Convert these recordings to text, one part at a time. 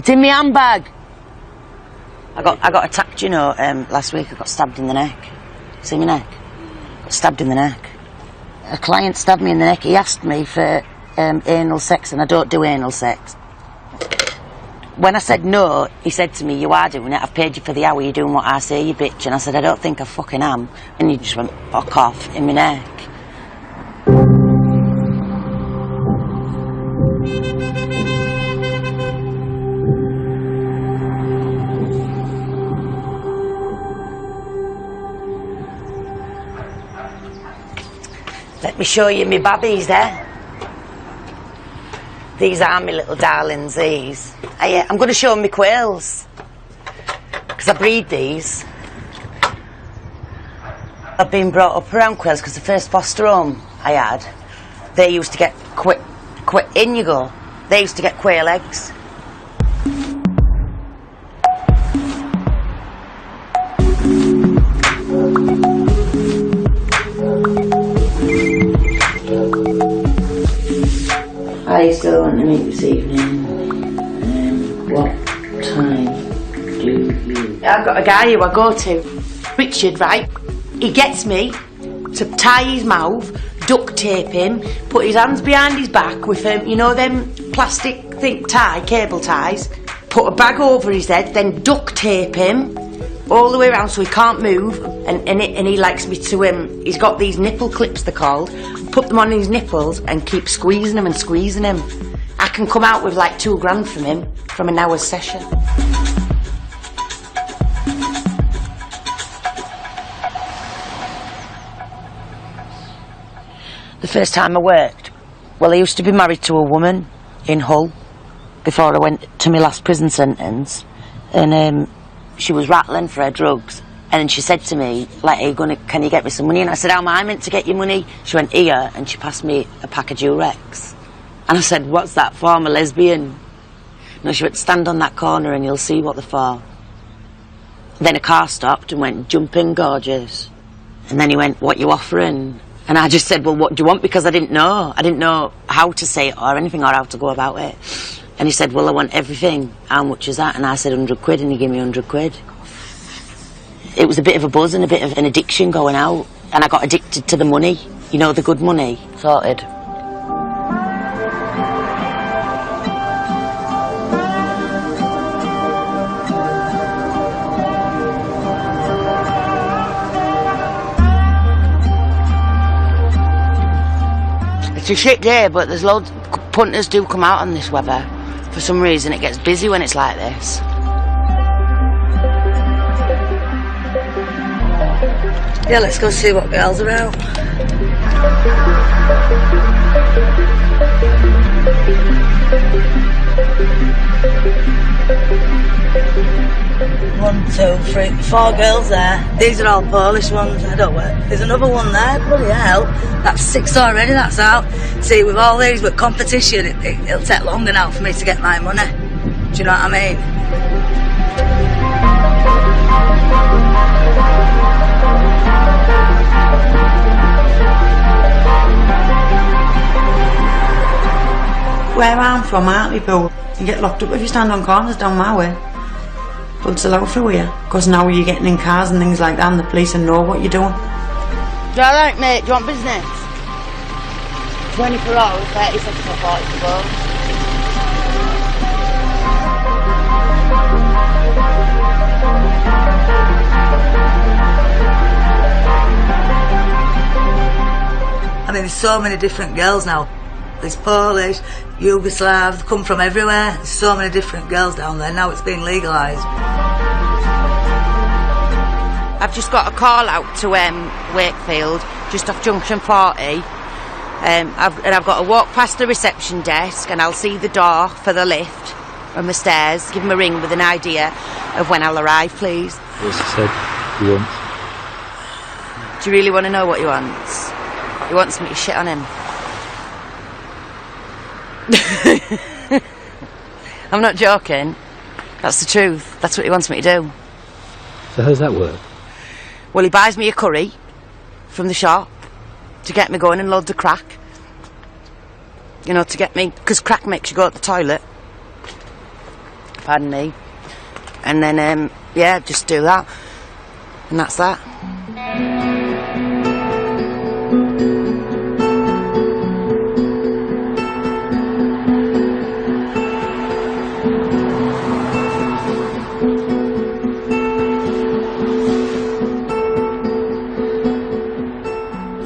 It's in my handbag. I got attacked, you know, last week. I got stabbed in the neck. See my neck? Got stabbed in the neck. A client stabbed me in the neck. He asked me for anal sex, and I don't do anal sex. When I said no, he said to me, you are doing it. I've paid you for the hour. You're doing what I say, you bitch. And I said, I don't think I fucking am. And he just went, fuck off, in my neck. Let me show you my babbies there. These are my little darlings, these. I'm going to show them my quails. Because I breed these. I've been brought up around quails because the first foster home I had, they used to get in you go. They used to get quail eggs. Hi, still want to meet this evening. What time do you... I've got a guy who I go to, Richard, right? He gets me to tie his mouth, duct tape him, put his hands behind his back with you know them plastic cable ties, put a bag over his head, then duct tape him all the way around so he can't move, and he likes me to, he's got these nipple clips, they're called, put them on his nipples and keep squeezing him and squeezing him. I can come out with like £2 from him from an hour's session. The first time I worked, well, I used to be married to a woman in Hull before I went to my last prison sentence, and she was rattling for her drugs. And then she said to me, like, can you get me some money? And I said, how am I meant to get you money? She went, here, and she passed me a pack of Durex. And I said, what's that for? I'm a lesbian. No, she went, stand on that corner and you'll see what they're for. Then a car stopped and went, jump in, gorgeous. And then he went, what you offering? And I just said, well, what do you want? Because I didn't know. I didn't know how to say it or anything or how to go about it. And he said, well, I want everything. How much is that? And I said, 100 quid, and he gave me 100 quid. It was a bit of a buzz and a bit of an addiction going out, and I got addicted to the money, you know, the good money. Sorted. It's a shit day, but there's loads, punters do come out on this weather. For some reason it gets busy when it's like this. Yeah, let's go see what girls are out. One, two, three, 4 girls there. These are all Polish ones. I don't work. There's another one there. Bloody hell. That's 6 already. That's out. See, with all these, with competition, it'll take longer now for me to get my money. Do you know what I mean? Where I'm from, Hartlepool, you get locked up if you stand on corners down my way. But it's allowed through here, because now you're getting in cars and things like that and the police know what you're doing. Do you like, mate? Do you want business? 24 hours, 30 seconds or 40 to go. I mean, there's so many different girls now. There's Polish, Yugoslav, they come from everywhere. There's so many different girls down there. Now it's been legalised. I've just got a call out to Wakefield, just off Junction 40. I've got to walk past the reception desk and I'll see the door for the lift and the stairs. Give them a ring with an idea of when I'll arrive, please. As he said, he wants. Do you really want to know what he wants? He wants me to shit on him. I'm not joking. That's the truth. That's what he wants me to do. So how does that work? Well, he buys me a curry from the shop to get me going and loads of crack. You know, to get me... Because crack makes you go to the toilet. had me. And then, yeah, just do that. And that's that.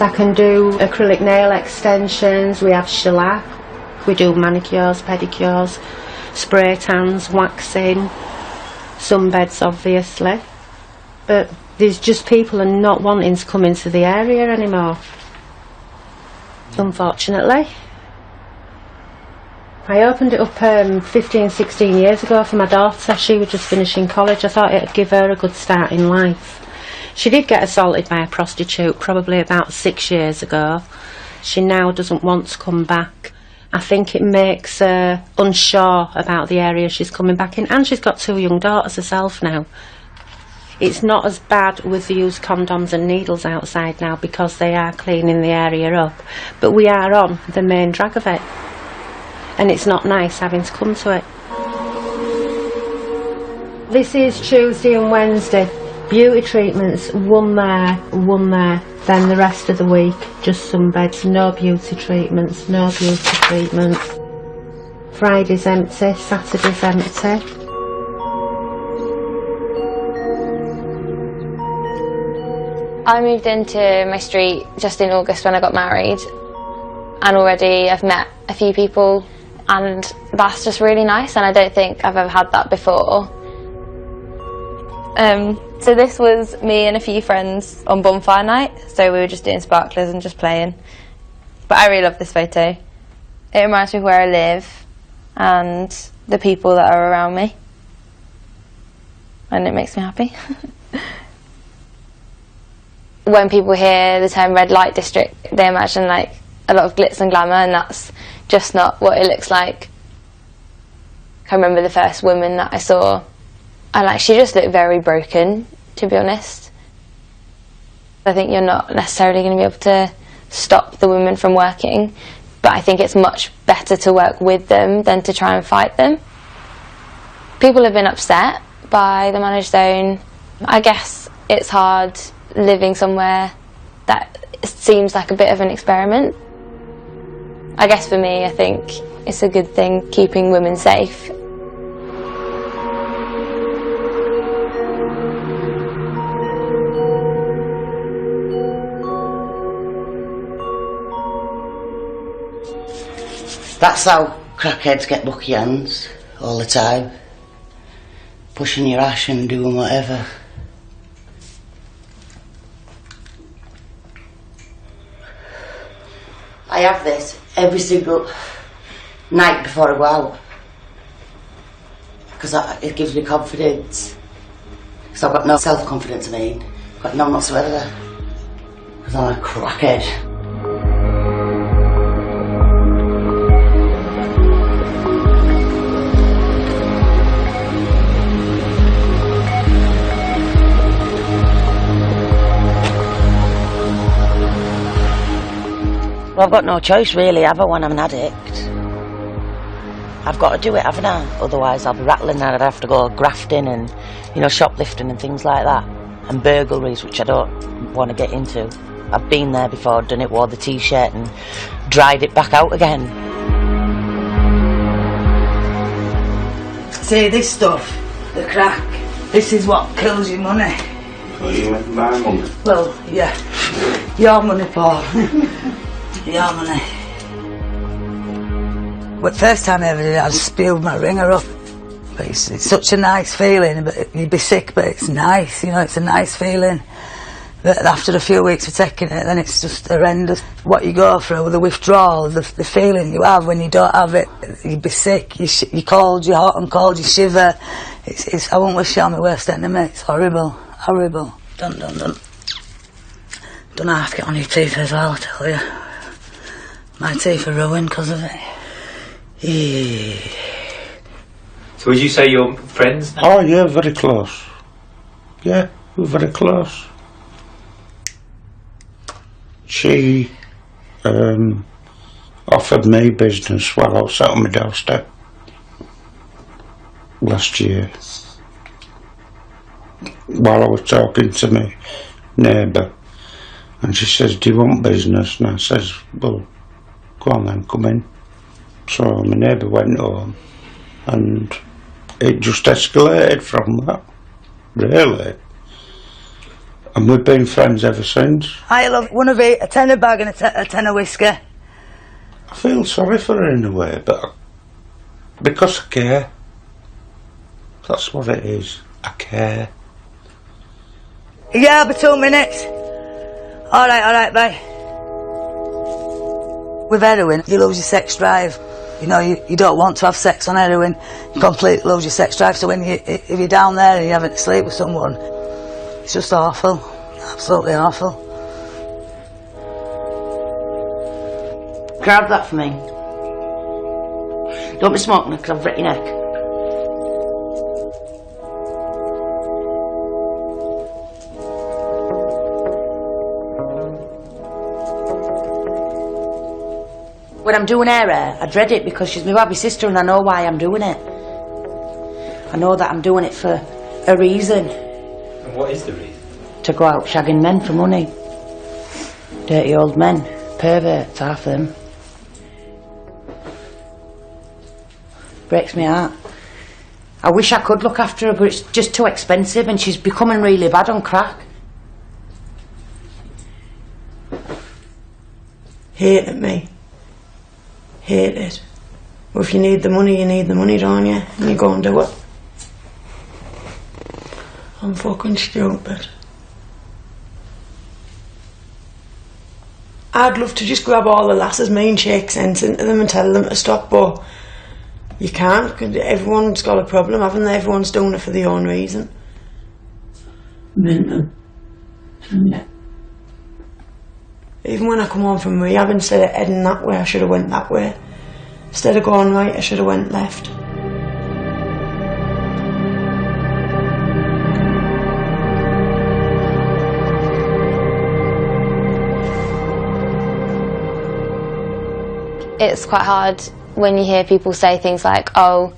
I can do acrylic nail extensions, we have shellac, we do manicures, pedicures, spray tans, waxing, sunbeds obviously. But there's just people are not wanting to come into the area anymore, unfortunately. I opened it up 15, 16 years ago for my daughter. She was just finishing college. I thought it'd give her a good start in life. She did get assaulted by a prostitute probably about 6 years ago. She now doesn't want to come back. I think it makes her unsure about the area she's coming back in, and she's got 2 young daughters herself now. It's not as bad with the used condoms and needles outside now because they are cleaning the area up, but we are on the main drag of it, and it's not nice having to come to it. This is Tuesday and Wednesday. Beauty treatments, one there, then the rest of the week just sunbeds, no beauty treatments, no beauty treatments. Friday's empty, Saturday's empty. I moved into my street just in August when I got married, and already I've met a few people, and that's just really nice, and I don't think I've ever had that before. So this was me and a few friends on bonfire night, so we were just doing sparklers and just playing. But I really love this photo. It reminds me of where I live and the people that are around me, and it makes me happy. When people hear the term red light district, they imagine like a lot of glitz and glamour, and that's just not what it looks like. I remember the first woman that I saw, and she just looked very broken, to be honest. I think you're not necessarily going to be able to stop the women from working, but I think it's much better to work with them than to try and fight them. People have been upset by the managed zone. I guess it's hard living somewhere that seems like a bit of an experiment. I guess for me, I think it's a good thing keeping women safe. That's how crackheads get lucky hands all the time. Pushing your ash and doing whatever. I have this every single night before I go out, because it gives me confidence. Because I've got no self-confidence, got none whatsoever, because I'm a crackhead. Well, I've got no choice really, have I, when I'm an addict? I've got to do it, haven't I? Otherwise I'll be rattling and I'd have to go grafting and, shoplifting and things like that. And burglaries, which I don't want to get into. I've been there before, done it, wore the t-shirt and dried it back out again. See, this stuff, the crack, this is what kills your money. So you make my money? Well, yeah. Your money, Paul. Your money. But first time I ever did it, I spewed my ringer up. But it's such a nice feeling. But you'd be sick, but it's nice, it's a nice feeling. But after a few weeks of taking it, then it's just horrendous. What you go through, the withdrawal, the feeling you have when you don't have it, you'd be sick, you're cold, you're hot and cold, you shiver. I won't wish it on my worst enemy. It's horrible, horrible. Don't half get on your teeth as well, I tell you. My teeth are ruined because of it. Yeah. So would you say you're friends? Oh yeah, very close. Yeah, we're very close. She offered me business while I was sat on my doorstep. last year while I was talking to my neighbour, and she says, "Do you want business?" And I says, "Well, go on then, come in." So my neighbour went home, and it just escalated from that, really. And we've been friends ever since. I love one of it, a tenner bag and a tenner whiskey. I feel sorry for her in a way, but because I care. That's what it is. I care. Yeah, I'll be 2 minutes. Alright, bye. With heroin, you lose your sex drive. You know, you don't want to have sex on heroin. You completely lose your sex drive. So if you're down there and you're having to sleep with someone, it's just awful. Absolutely awful. Grab that for me. Don't be smoking because I've wrecked your neck. When I'm doing her hair, I dread it because she's my baby sister and I know why I'm doing it. I know that I'm doing it for a reason. And what is the reason? To go out shagging men for money. Dirty old men. Perverts, half of them. Breaks my heart. I wish I could look after her, but it's just too expensive and she's becoming really bad on crack. Hated me. Hate it. Well, if you need the money, you need the money, don't you? And you go and do it. I'm fucking stupid. I'd love to just grab all the lasses, and shake sense into them and tell them to stop, but you can't, because everyone's got a problem, haven't they? Everyone's doing it for their own reason. Mental. Yeah. Even when I come home from rehab, instead of heading that way, I should have went that way. Instead of going right, I should have went left. It's quite hard when you hear people say things like, oh,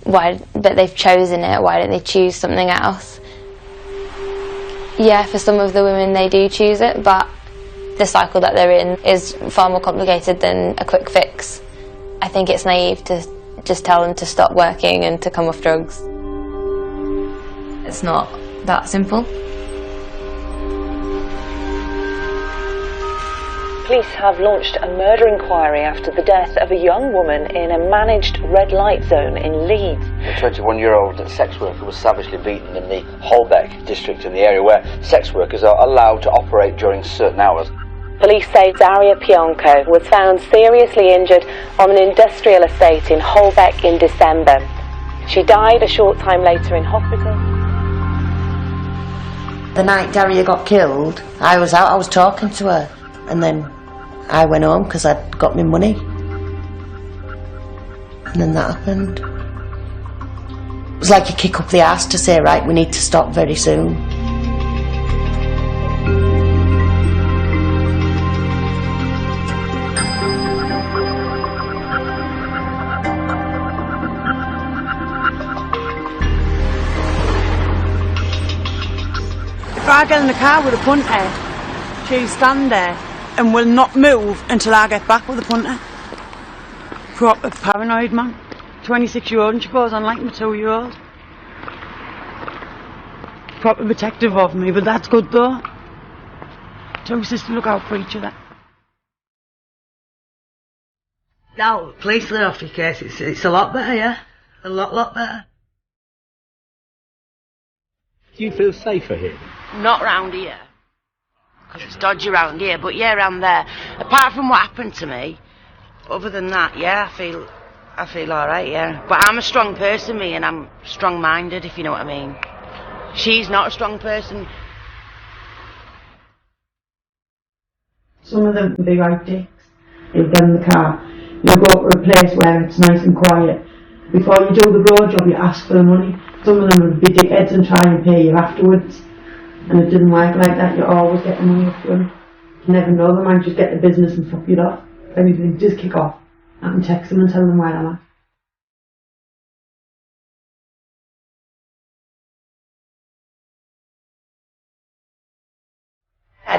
but they've chosen it, why don't they choose something else? Yeah, for some of the women they do choose it, but the cycle that they're in is far more complicated than a quick fix. I think it's naive to just tell them to stop working and to come off drugs. It's not that simple. Police have launched a murder inquiry after the death of a young woman in a managed red light zone in Leeds. A 21-year-old sex worker was savagely beaten in the Holbeck district in the area where sex workers are allowed to operate during certain hours. Police say Daria Pionko was found seriously injured on an industrial estate in Holbeck in December. She died a short time later in hospital. The night Daria got killed, I was out, I was talking to her, and then I went home because I'd got my money. And then that happened. It was like a kick up the arse to say, right, we need to stop very soon. If I get in the car with a punter, she'll stand there and will not move until I get back with the punter. Proper paranoid, man. 26-year-old and she goes on like my 2-year-old. Proper protective of me, but that's good though. Two sisters look out for each other. Now, police let off your case, it's a lot better, yeah? A lot better. Do you feel safer here? Not round here, because it's dodgy round here, but yeah, around there. Apart from what happened to me, other than that, yeah, I feel alright, yeah. But I'm a strong person, me, and I'm strong-minded, if you know what I mean. She's not a strong person. Some of them big right dicks. You'll get in the car, you'll go to a place where it's nice and quiet. Before you do the road job, you ask for the money. Some of them would be dickheads and try and pay you afterwards. And it didn't work like that. You always get the money up front. You never know, they might just get the business and fuck you off. If anything, just kick off. I can text them and tell them where I'm at.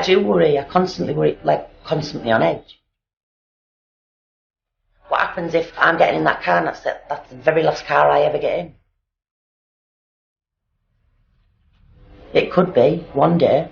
do worry. I constantly worry, like constantly on edge. What happens if I'm getting in that car and that's the very last car I ever get in? It could be, one day.